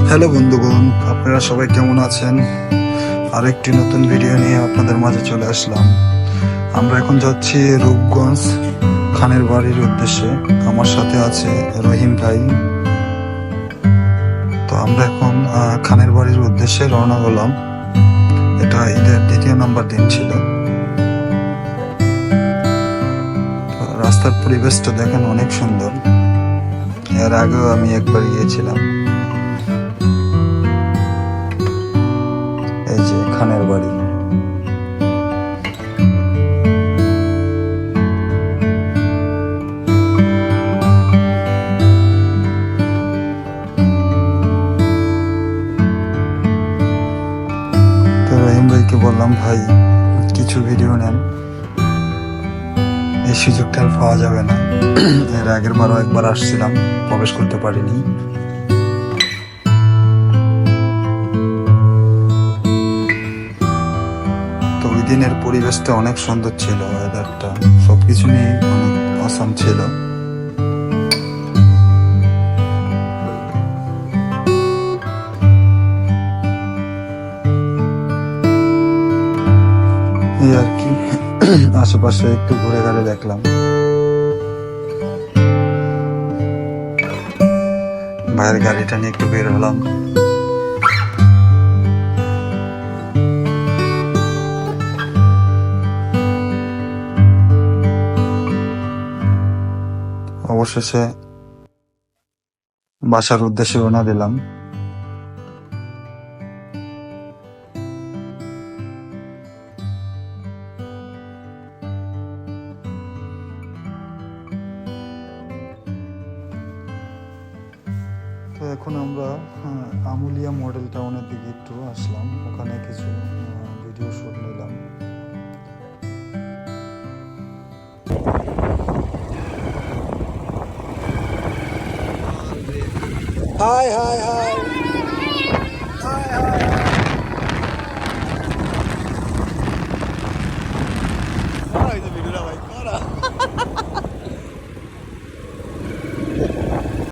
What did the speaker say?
Hello বন্ধুগণ, আপনারা সবাই কেমন আছেন? আরেকটি নতুন ভিডিও নিয়ে আপনাদের মাঝে চলে আসলাম। আমরা এখন যাচ্ছি রূপগঞ্জ খানের বাড়ির উদ্দেশ্যে। আমার সাথে আছে রহিম ভাই। তো আমরা এখন খানের বাড়ির উদ্দেশ্যে রওনা হলাম। এটা ঈদের দ্বিতীয় নম্বর দিন ছিল। রাস্তার পরিবেশটা দেখেন অনেক সুন্দর। এর আগেও আমি একবার গিয়েছিলাম। এই যে খানের বাড়ি। তো রহিম ভাইকে বললাম, ভাই কিছু ভিডিও নেন, এই সুযোগটা আর পাওয়া যাবে না। এর আগের বারও একবার আসছিলাম, প্রবেশ করতে পারিনি। তো ওই দিনের পরিবেশটা অনেক সুন্দর ছিল, ওয়েদারটা সবকিছু নিয়ে অনেক অসাম ছিল। এই আর কি, আশেপাশে একটু ঘুরে ঘুরে দেখলাম। ভাইয়ের গাড়িটা নিয়ে একটু বের হলাম। অবশেষে বাসার উদ্দেশ্যে রওনা দিলাম। তো এখন আমরা আমুলিয়া মডেল টাউনের দিকে একটু আসলাম, ওখানে কিছু ভিডিও শুট নিলাম। High high high,